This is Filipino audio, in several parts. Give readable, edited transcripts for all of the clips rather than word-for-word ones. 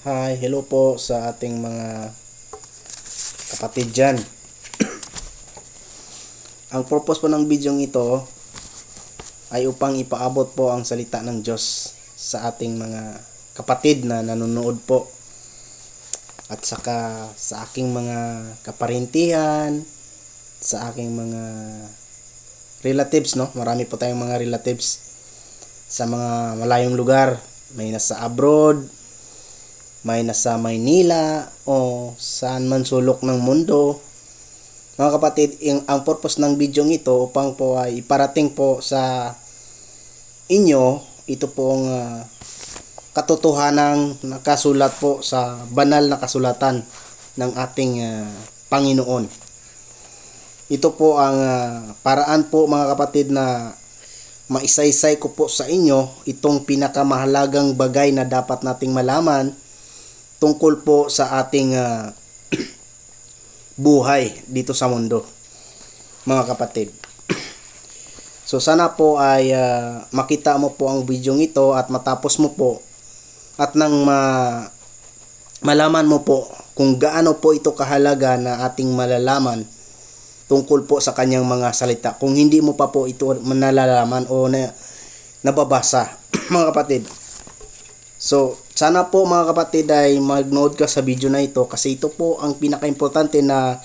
Hi, hello po sa ating mga kapatid dyan. Ang purpose po ng video ito ay upang ipaabot po ang salita ng Diyos sa ating mga kapatid na nanonood po. At saka sa aking mga kaparintihan, sa aking mga relatives, no? Marami po tayong mga relatives sa mga malayong lugar. May nasa abroad, may nasa Maynila o saan man sulok ng mundo. Mga kapatid, ang purpose ng video ito upang po ay iparating po sa inyo ito pong katotohanang nakasulat po sa banal na kasulatan ng ating Panginoon. Ito po ang paraan po mga kapatid na maisaysay ko po sa inyo itong pinakamahalagang bagay na dapat nating malaman tungkol po sa ating buhay dito sa mundo, mga kapatid. So sana po ay makita mo po ang video ito at matapos mo po at nang malaman mo po kung gaano po ito kahalaga na ating malalaman tungkol po sa kanyang mga salita. Kung hindi mo pa po ito nalalaman o nababasa, mga kapatid. So, sana po mga kapatid ay mag-nood ka sa video na ito kasi ito po ang pinaka-importante na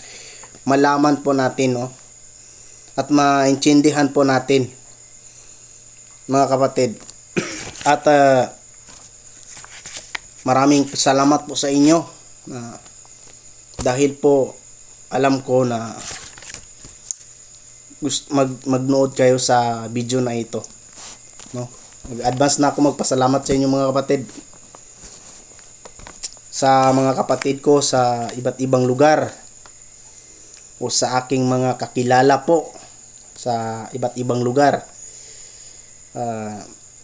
malaman po natin, no? At maintindihan po natin, mga kapatid. At maraming salamat po sa inyo dahil po alam ko na mag-nood kayo sa video na ito, no? Advance na ako magpasalamat sa inyo mga kapatid. Sa mga kapatid ko sa iba't ibang lugar o sa aking mga kakilala po sa iba't ibang lugar.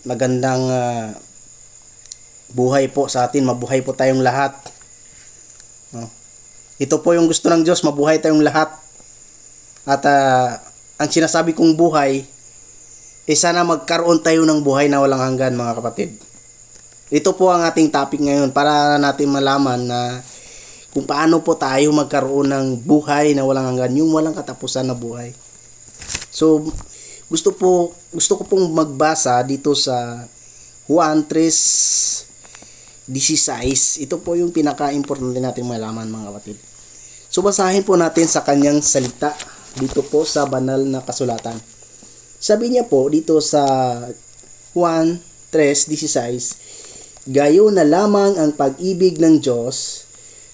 Magandang buhay po sa atin. Mabuhay po tayong lahat. No? Ito po yung gusto ng Diyos, mabuhay tayong lahat. At ang sinasabi kong buhay, sana magkaroon tayo ng buhay na walang hanggan, mga kapatid. Ito po ang ating topic ngayon para natin malaman na kung paano po tayo magkaroon ng buhay na walang hanggan, yung walang katapusan na buhay. So, gusto ko pong magbasa dito sa Juan 3:16. Ito po yung pinaka-importante nating malaman, mga kapatid. So, basahin po natin sa kanyang salita dito po sa banal na kasulatan. Sabi niya po dito sa Juan 3:16, gayo na lamang ang pag-ibig ng Diyos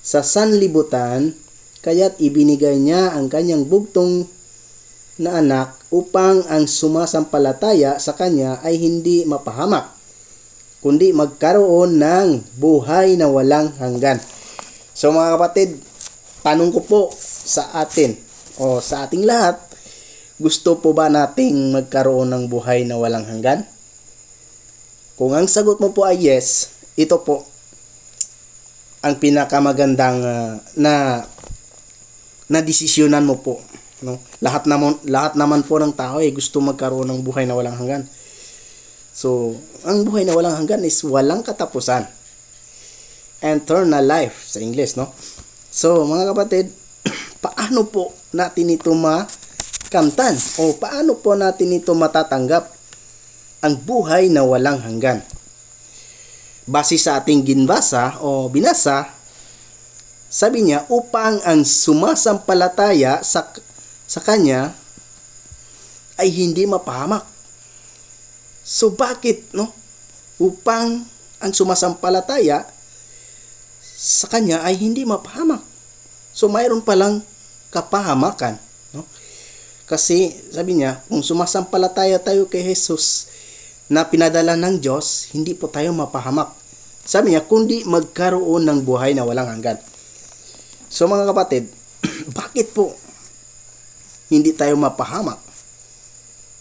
sa sanlibutan, kaya't ibinigay niya ang kanyang bugtong na anak upang ang sumasampalataya sa kanya ay hindi mapahamak, kundi magkaroon ng buhay na walang hanggan. So mga kapatid, tanong ko po sa atin o sa ating lahat, gusto po ba nating magkaroon ng buhay na walang hanggan? Kung ang sagot mo po ay yes, ito po ang pinakamagandang na desisyonan mo po, no? Lahat naman po ng tao ay gusto magkaroon ng buhay na walang hanggan. So, ang buhay na walang hanggan is walang katapusan. Eternal life sa English, no? So, mga kapatid, paano po natin ito makamtan o paano po natin ito matatanggap ang buhay na walang hanggan? Base sa ating ginbasa o binasa, sabi niya, upang ang sumasampalataya sa kanya ay hindi mapahamak. So bakit, no? Upang ang sumasampalataya sa kanya ay hindi mapahamak. So mayroon palang kapahamakan, no? Kasi sabi niya, kung sumasampalataya tayo kay Jesus na pinadala ng Diyos, hindi po tayo mapahamak. Sabi niya, kundi magkaroon ng buhay na walang hanggan. So mga kapatid, bakit po hindi tayo mapahamak?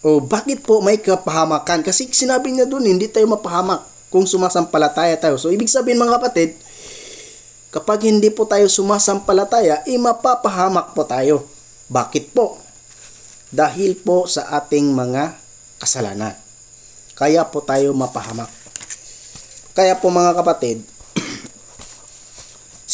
O bakit po may kapahamakan? Kasi sinabi niya doon, hindi tayo mapahamak kung sumasampalataya tayo. So ibig sabihin mga kapatid, kapag hindi po tayo sumasampalataya, mapapahamak po tayo. Bakit po? Dahil po sa ating mga kasalanan. Kaya po tayo mapahamak. Kaya po mga kapatid,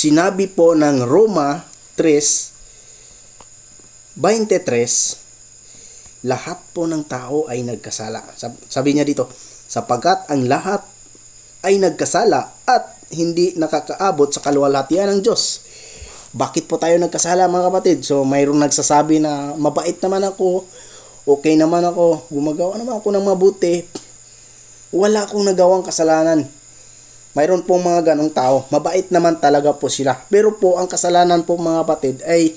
sinabi po ng Roma 3:23, lahat po ng tao ay nagkasala. Sabi niya dito, sapagkat ang lahat ay nagkasala at hindi nakakaabot sa kaluwalhatian ng Diyos. Bakit po tayo nagkasala, mga kapatid? So mayroong nagsasabi na mabait naman ako, okay naman ako, gumagawa naman ako ng mabuti, wala akong nagawang kasalanan. Mayroon pong mga ganong tao, mabait naman talaga po sila. Pero po ang kasalanan po, mga kapatid, ay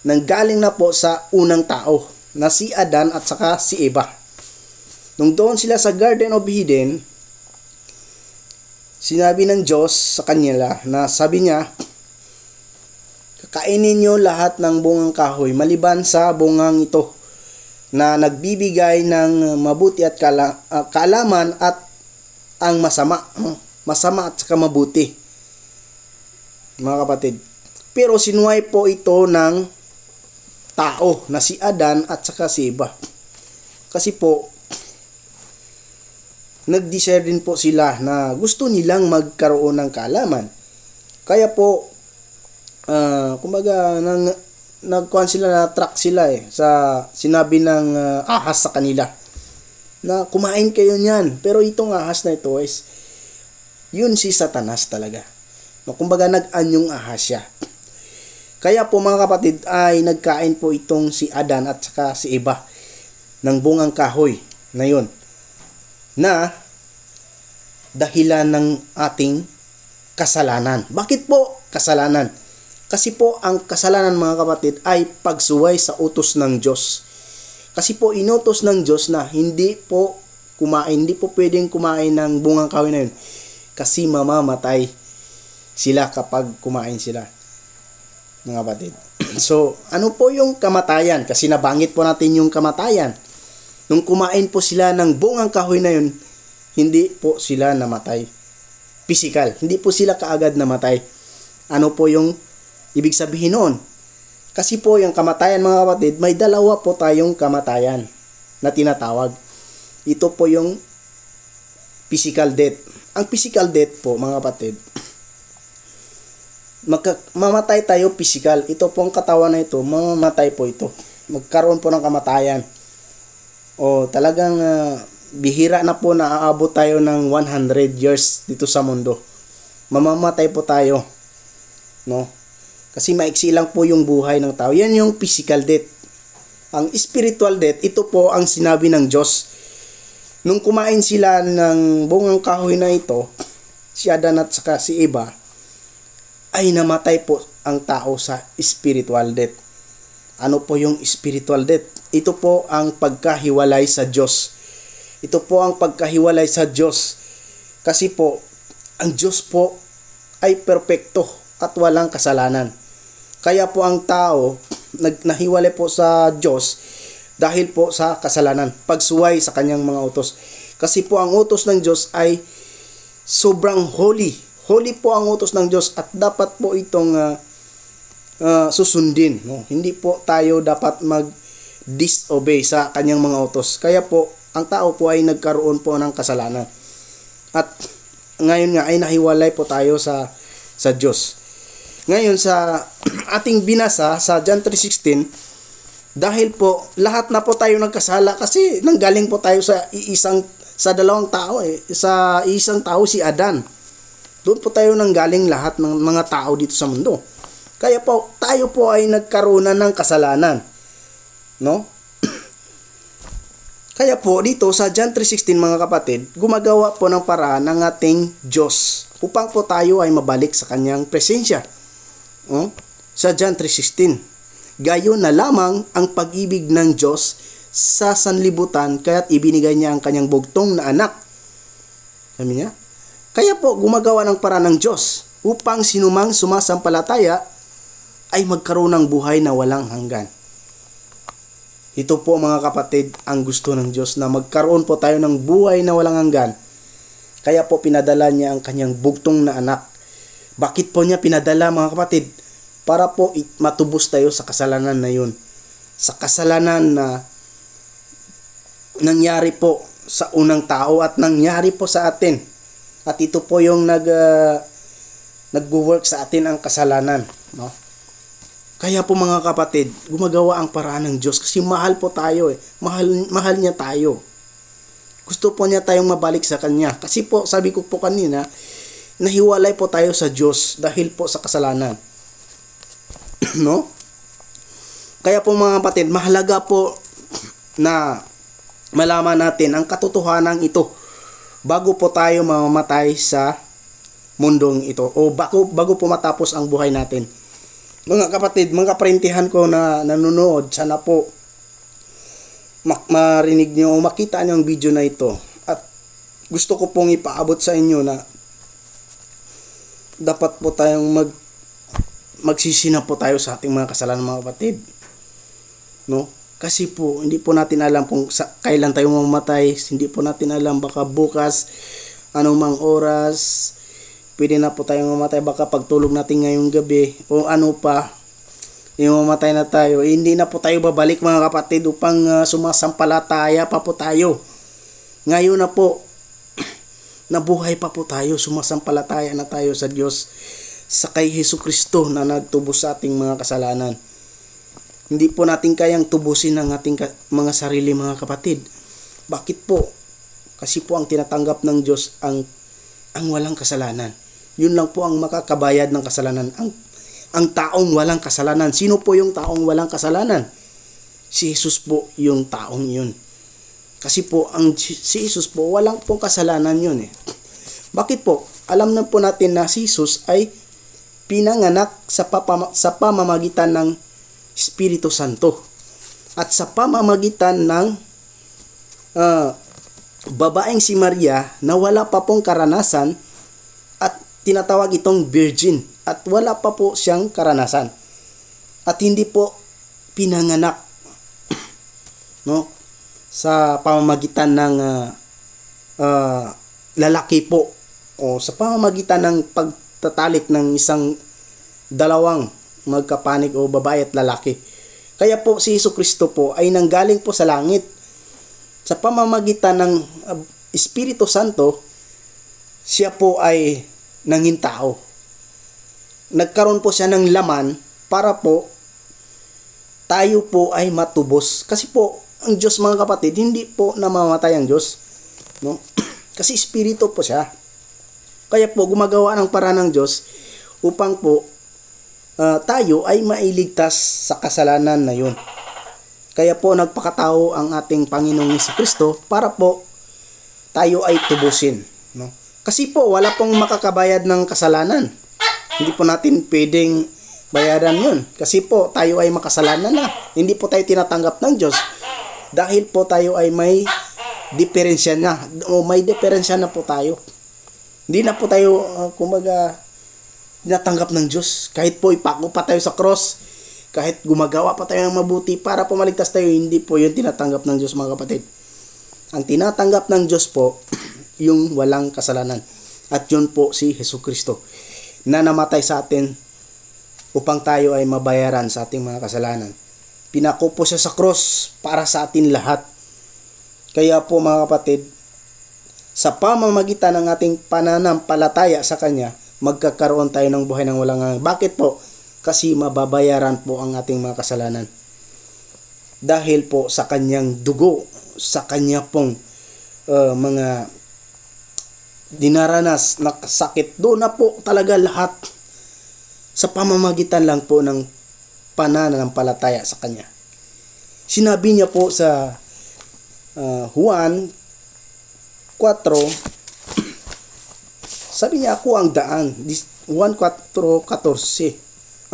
nanggaling na po sa unang tao na si Adan at saka si Eva. Nung doon sila sa Garden of Eden, sinabi ng Diyos sa kanila na sabi niya, kakainin nyo lahat ng bungang kahoy maliban sa bungang ito na nagbibigay ng mabuti at kaalaman at ang masama at saka mabuti, mga kapatid. Pero sinuway po ito ng tao na si Adan at saka si Eva. Kasi po nag-desire din po sila na gusto nilang magkaroon ng kaalaman. Kaya po kumbaga nagkuhan sila, na track sila sa sinabi ng ahas sa kanila na kumain kayo niyan. Pero itong ahas na ito is yun si Satanas talaga. Kumbaga nag-anyong ahas siya. Kaya po, mga kapatid, ay nagkain po itong si Adan at saka si Eva ng bungang kahoy na yun, na dahilan ng ating kasalanan. Bakit po kasalanan? Kasi po ang kasalanan, mga kapatid, ay pagsuway sa utos ng Diyos. Kasi po inutos ng Diyos na hindi po pwedeng kumain ng bungang kahoy na yun. Kasi mamamatay sila kapag kumain sila, mga kapatid. So, ano po yung kamatayan? Kasi nabanggit po natin yung kamatayan. Nung kumain po sila ng bungang kahoy na yun, hindi po sila namatay physical. Hindi po sila kaagad namatay. Ano po yung ibig sabihin noon? Kasi po yung kamatayan, mga kapatid, may dalawa po tayong kamatayan na tinatawag. Ito po yung physical death. Ang physical death po, mga kapatid, mamatay tayo physical. Ito po ang katawan na ito, mamamatay po ito. Magkaroon po ng kamatayan. O talagang bihira na po na aabot tayo ng 100 years dito sa mundo. Mamamatay po tayo, no? Kasi maiksi lang po yung buhay ng tao. Yan yung physical death. Ang spiritual death, ito po ang sinabi ng Diyos. Nung kumain sila ng bungang kahoy na ito, si Adan at saka si Eva, ay namatay po ang tao sa spiritual death. Ano po yung spiritual death? Ito po ang pagkahiwalay sa Diyos. Ito po ang pagkahiwalay sa Diyos. Kasi po, ang Diyos po ay perpekto at walang kasalanan. Kaya po ang tao nahiwalay po sa Diyos dahil po sa kasalanan, pagsuway sa kanyang mga utos. Kasi po ang utos ng Diyos ay sobrang holy. Holy po ang utos ng Diyos at dapat po itong susundin. No? Hindi po tayo dapat mag-disobey sa kanyang mga utos. Kaya po, ang tao po ay nagkaroon po ng kasalanan. At ngayon nga ay nahiwalay po tayo sa Diyos. Ngayon sa ating binasa sa John 3:16, dahil po lahat na po tayo nagkasala kasi nanggaling po tayo sa dalawang tao sa isang tao, si Adan. Doon po tayo nanggaling lahat ng mga tao dito sa mundo. Kaya po tayo po ay nagkaroon ng kasalanan, no? Kaya po dito sa John 3:16, mga kapatid, gumagawa po ng paraan ng ating Diyos upang po tayo ay mabalik sa kanyang presensya. Sa John 3:16, gayon na lamang ang pag-ibig ng Diyos sa sanlibutan, kaya't ibinigay niya ang kanyang bugtong na anak. Sabi niya, kaya po gumagawa ng paraan ng Diyos upang sinumang sumasampalataya ay magkaroon ng buhay na walang hanggan. Ito po, mga kapatid, ang gusto ng Diyos, na magkaroon po tayo ng buhay na walang hanggan. Kaya po pinadala niya ang kanyang bugtong na anak. Bakit po niya pinadala, mga kapatid? Para po matubos tayo sa kasalanan na yun. Sa kasalanan na nangyari po sa unang tao at nangyari po sa atin. At ito po yung nagwo-work sa atin ang kasalanan, no? Kaya po mga kapatid, gumagawa ang paraan ng Diyos kasi mahal po tayo eh. Mahal niya tayo. Gusto po niya tayong mabalik sa Kanya. Kasi po, sabi ko po kanina, nahiwalay po tayo sa Diyos dahil po sa kasalanan. No? Kaya po mga kapatid, mahalaga po na malaman natin ang katotohanan ito bago po tayo mamamatay sa mundong ito o bago po matapos ang buhay natin. Mga kapatid, mga kaprintihan ko na nanonood, sana po marinig nyo o makita nyo ang video na ito. At gusto ko pong ipaabot sa inyo na dapat po tayong magsisina po tayo sa ating mga kasalanan, mga kapatid. No? Kasi po, hindi po natin alam kung kailan tayo mamamatay. Hindi po natin alam, baka bukas, anumang oras, pwede na po tayong mamatay, baka pagtulog natin ngayong gabi o ano pa, yung mamatay na tayo, hindi na po tayo babalik mga kapatid upang sumasampalataya pa po tayo. Ngayon na po, nabuhay pa po tayo, sumasampalataya na tayo sa Diyos, sa kay Jesucristo na nagtubos sa ating mga kasalanan. Hindi po natin kayang tubusin ang ating mga sarili mga kapatid. Bakit po? Kasi po ang tinatanggap ng Diyos ang walang kasalanan. Yun lang po ang makakabayad ng kasalanan. Ang taong walang kasalanan. Sino po yung taong walang kasalanan? Si Jesus po yung taong yun. Kasi po, si Jesus po, walang pong kasalanan yun eh. Bakit po? Alam na po natin na si Jesus ay pinanganak sa pamamagitan ng Espiritu Santo. At sa pamamagitan ng babaeng si Maria na wala pa pong karanasan at tinatawag itong virgin at wala pa po siyang karanasan at hindi po pinanganak no sa pamamagitan ng lalaki po o sa pamamagitan ng pagtatalik ng dalawang magkapanig o babae at lalaki. Kaya po si Jesucristo po ay nanggaling po sa langit sa pamamagitan ng Espiritu Santo. Siya po ay nanging tao. Nagkaroon po siya ng laman para po tayo po ay matubos. Kasi po, ang Diyos mga kapatid, hindi po namamatay ang Diyos. No? Kasi Espiritu po siya. Kaya po, gumagawa ng paraan ng Diyos upang po tayo ay mailigtas sa kasalanan na yun. Kaya po, nagpakatao ang ating Panginoong Jesucristo para po tayo ay tubusin. No? Kasi po, wala pong makakabayad ng kasalanan. Hindi po natin pwedeng bayaran yun. Kasi po, tayo ay makasalanan na. Hindi po tayo tinatanggap ng Diyos. Dahil po tayo ay may diferensya na. O may diferensya na po tayo. Hindi na po tayo, tinatanggap ng Diyos. Kahit po ipako pa tayo sa cross, kahit gumagawa pa tayo ng mabuti para po maligtas tayo, hindi po yun tinatanggap ng Diyos mga kapatid. Ang tinatanggap ng Diyos po, yung walang kasalanan. At yun po si Jesucristo na namatay sa atin upang tayo ay mabayaran sa ating mga kasalanan. Pinako po siya sa cross para sa atin lahat. Kaya po mga kapatid, sa pamamagitan ng ating pananampalataya sa Kanya, magkakaroon tayo ng buhay ng walang hanggan. Bakit po? Kasi mababayaran po ang ating mga kasalanan. Dahil po sa Kanyang dugo, sa Kanya pong mga dinaranas na sakit, doon na po talaga lahat sa pamamagitan lang po ng pananampalataya sa Kanya. Sinabi niya po sa Juan 4, sabi niya, ako ang daan. Juan 4:14. 6.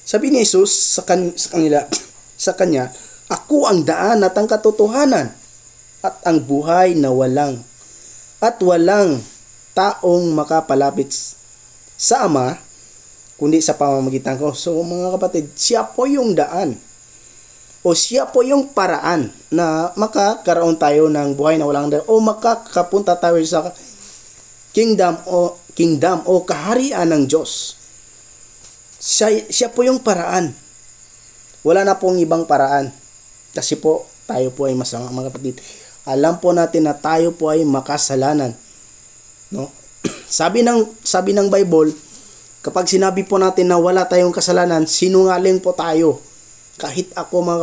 Sabi ni Jesus sa kanya, ako ang daan at ang katotohanan at ang buhay na walang taong makapalapit sa Ama kundi sa pamamagitan ko. So mga kapatid, siya po yung daan o siya po yung paraan na makakaroon tayo ng buhay na walang hanggan o makakapunta tayo sa kingdom o kaharian ng Diyos. Siya po yung paraan. Wala na pong ibang paraan. Kasi po, tayo po ay masama mga kapatid. alam po natin na tayo po ay makasalanan. No? Sabi ng Bible, kapag sinabi po natin na wala tayong kasalanan, sinungaling po tayo. Kahit ako mga